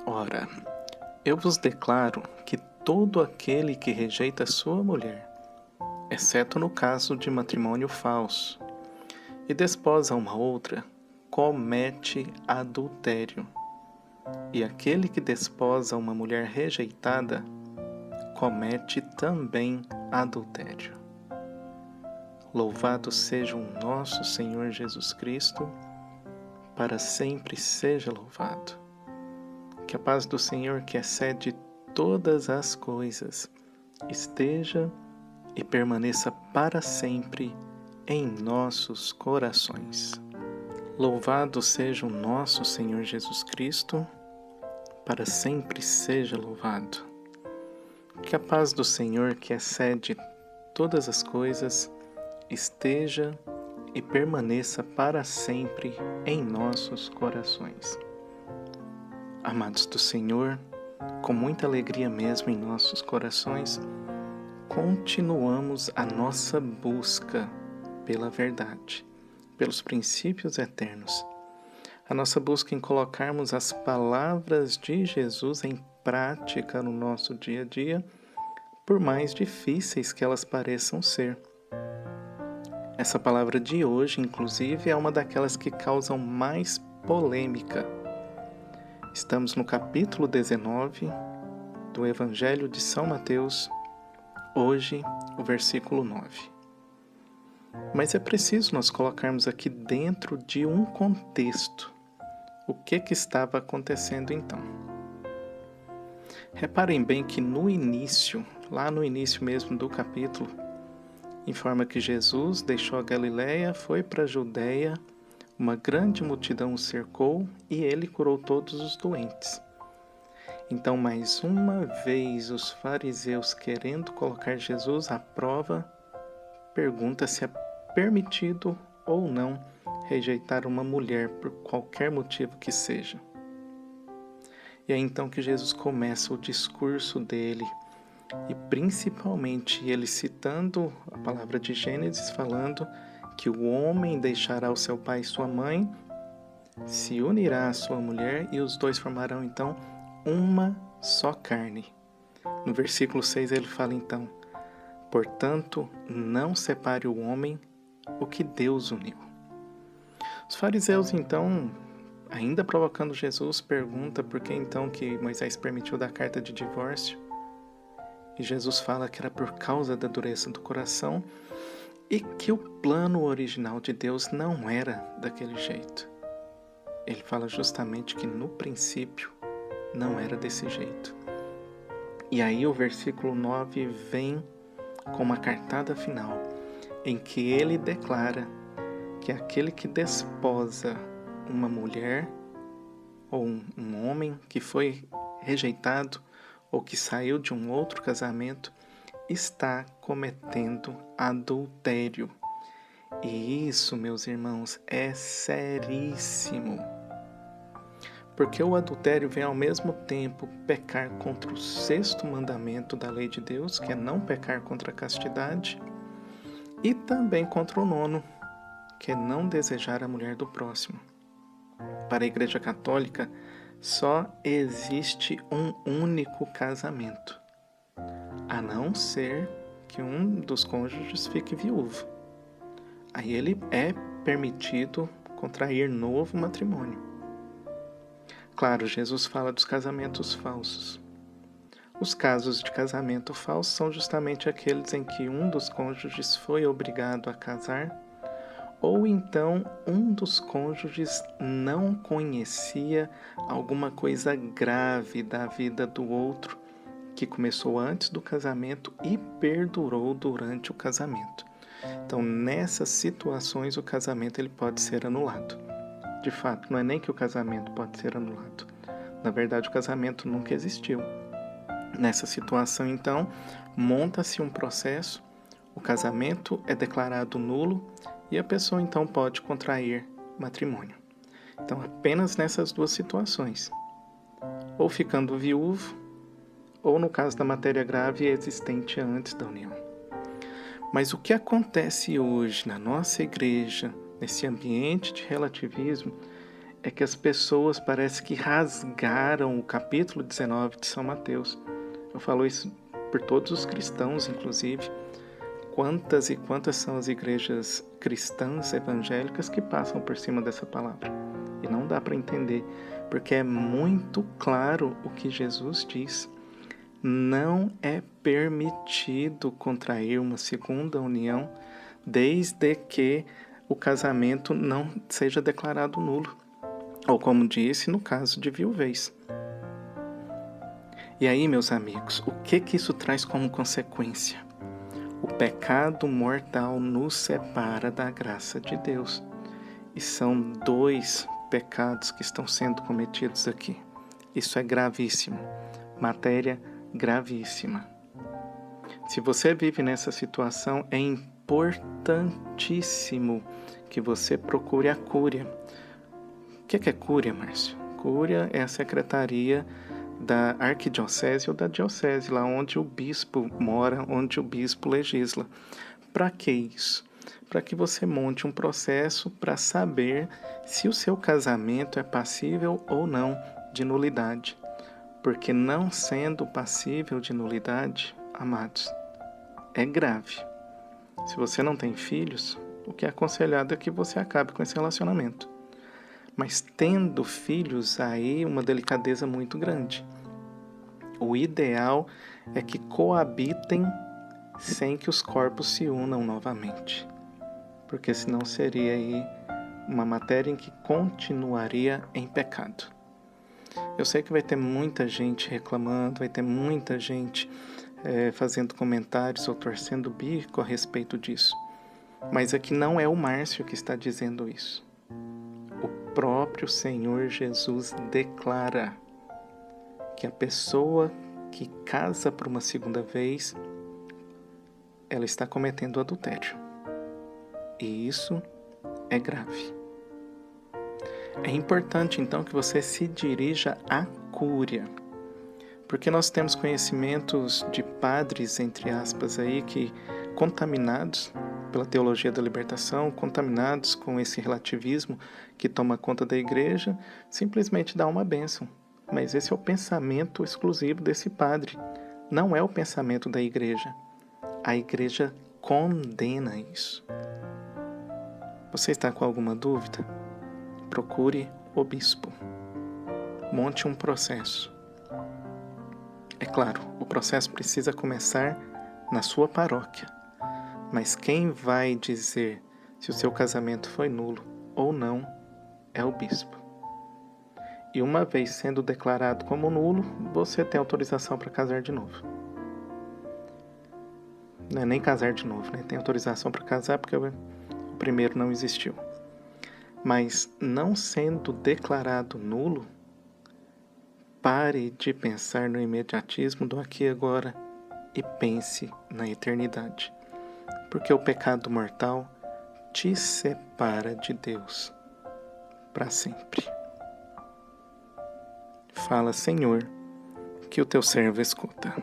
Ora, eu vos declaro que todo aquele que rejeita sua mulher, exceto no caso de matrimônio falso, e desposa uma outra, comete adultério. E aquele que desposa uma mulher rejeitada, comete também adultério. Louvado seja o nosso Senhor Jesus Cristo, para sempre seja louvado. Que a paz do Senhor, que excede todas as coisas, esteja e permaneça para sempre em nossos corações. Louvado seja o nosso Senhor Jesus Cristo, para sempre seja louvado. Que a paz do Senhor, que excede todas as coisas, esteja e permaneça para sempre em nossos corações. Amados do Senhor, com muita alegria mesmo em nossos corações, continuamos a nossa busca pela verdade, pelos princípios eternos. A nossa busca em colocarmos as palavras de Jesus em prática no nosso dia a dia, por mais difíceis que elas pareçam ser. Essa palavra de hoje, inclusive, é uma daquelas que causam mais polêmica. Estamos no capítulo 19 do Evangelho de São Mateus, hoje o versículo 9. Mas é preciso nós colocarmos aqui dentro de um contexto o que estava acontecendo então. Reparem bem que no início, lá no início mesmo do capítulo, informa que Jesus deixou a Galileia, foi para a Judeia, uma grande multidão o cercou e ele curou todos os doentes. Então, mais uma vez, os fariseus, querendo colocar Jesus à prova, pergunta se é permitido ou não rejeitar uma mulher por qualquer motivo que seja. E é então que Jesus começa o discurso dele, e principalmente ele citando a palavra de Gênesis, falando que o homem deixará o seu pai e sua mãe, se unirá à sua mulher e os dois formarão então uma só carne. No versículo 6 ele fala então: portanto, não separe o homem o que Deus uniu. Os fariseus então, ainda provocando Jesus, pergunta por que então que Moisés permitiu dar carta de divórcio. E Jesus fala que era por causa da dureza do coração e que o plano original de Deus não era daquele jeito. Ele fala justamente que no princípio não era desse jeito. E aí o versículo 9 vem com uma cartada final, em que ele declara que aquele que desposa uma mulher ou um homem que foi rejeitado ou que saiu de um outro casamento, está cometendo adultério. E isso, meus irmãos, é seríssimo. Porque o adultério vem ao mesmo tempo pecar contra o 6º mandamento da lei de Deus, que é não pecar contra a castidade, e também contra o 9º, que é não desejar a mulher do próximo. Para a Igreja Católica, só existe um único casamento, a não ser que um dos cônjuges fique viúvo. Aí ele é permitido contrair novo matrimônio. Claro, Jesus fala dos casamentos falsos. Os casos de casamento falso são justamente aqueles em que um dos cônjuges foi obrigado a casar, ou então um dos cônjuges não conhecia alguma coisa grave da vida do outro, que começou antes do casamento e perdurou durante o casamento. Então, nessas situações, o casamento ele pode ser anulado. De fato, não é nem que o casamento pode ser anulado. Na verdade, o casamento nunca existiu. Nessa situação, então, monta-se um processo, o casamento é declarado nulo e a pessoa, então, pode contrair matrimônio. Então, apenas nessas duas situações. Ou ficando viúvo, ou no caso da matéria grave existente antes da união. Mas o que acontece hoje na nossa igreja, nesse ambiente de relativismo, é que as pessoas parece que rasgaram o capítulo 19 de São Mateus. Eu falo isso por todos os cristãos, inclusive. Quantas e quantas são as igrejas cristãs evangélicas que passam por cima dessa palavra? E não dá para entender, porque é muito claro o que Jesus diz. Não é permitido contrair uma segunda união desde que o casamento não seja declarado nulo, ou como disse, no caso de viuvez. E aí, meus amigos, o que isso traz como consequência? O pecado mortal nos separa da graça de Deus. E são 2 pecados que estão sendo cometidos aqui. Isso é gravíssimo. Matéria gravíssima. Se você vive nessa situação, é importantíssimo que você procure a cúria. O que é cúria, Márcio? Cúria é a secretaria da arquidiocese ou da diocese, lá onde o bispo mora, onde o bispo legisla. Para que isso? Para que você monte um processo para saber se o seu casamento é passível ou não de nulidade. Porque não sendo passível de nulidade, amados, é grave. Se você não tem filhos, o que é aconselhado é que você acabe com esse relacionamento. Mas tendo filhos, aí uma delicadeza muito grande. O ideal é que coabitem sem que os corpos se unam novamente. Porque senão seria aí uma matéria em que continuaria em pecado. Eu sei que vai ter muita gente reclamando, vai ter muita gente fazendo comentários ou torcendo o bico a respeito disso. Mas aqui não é o Márcio que está dizendo isso. O próprio Senhor Jesus declara que a pessoa que casa por uma segunda vez, ela está cometendo adultério. E isso é grave. É importante, então, que você se dirija à cúria, porque nós temos conhecimentos de padres, entre aspas, aí, que contaminados pela teologia da libertação, contaminados com esse relativismo que toma conta da igreja, simplesmente dá uma bênção. Mas esse é o pensamento exclusivo desse padre, não é o pensamento da igreja. A igreja condena isso. Você está com alguma dúvida? Procure o bispo. Monte um processo. É claro, o processo precisa começar na sua paróquia. Mas quem vai dizer se o seu casamento foi nulo ou não é o bispo. E uma vez sendo declarado como nulo, você tem autorização para casar de novo. Não é nem casar de novo, né? Tem autorização para casar porque o primeiro não existiu. Mas não sendo declarado nulo, pare de pensar no imediatismo do aqui e agora e pense na eternidade. Porque o pecado mortal te separa de Deus para sempre. Fala, Senhor, que o teu servo escuta.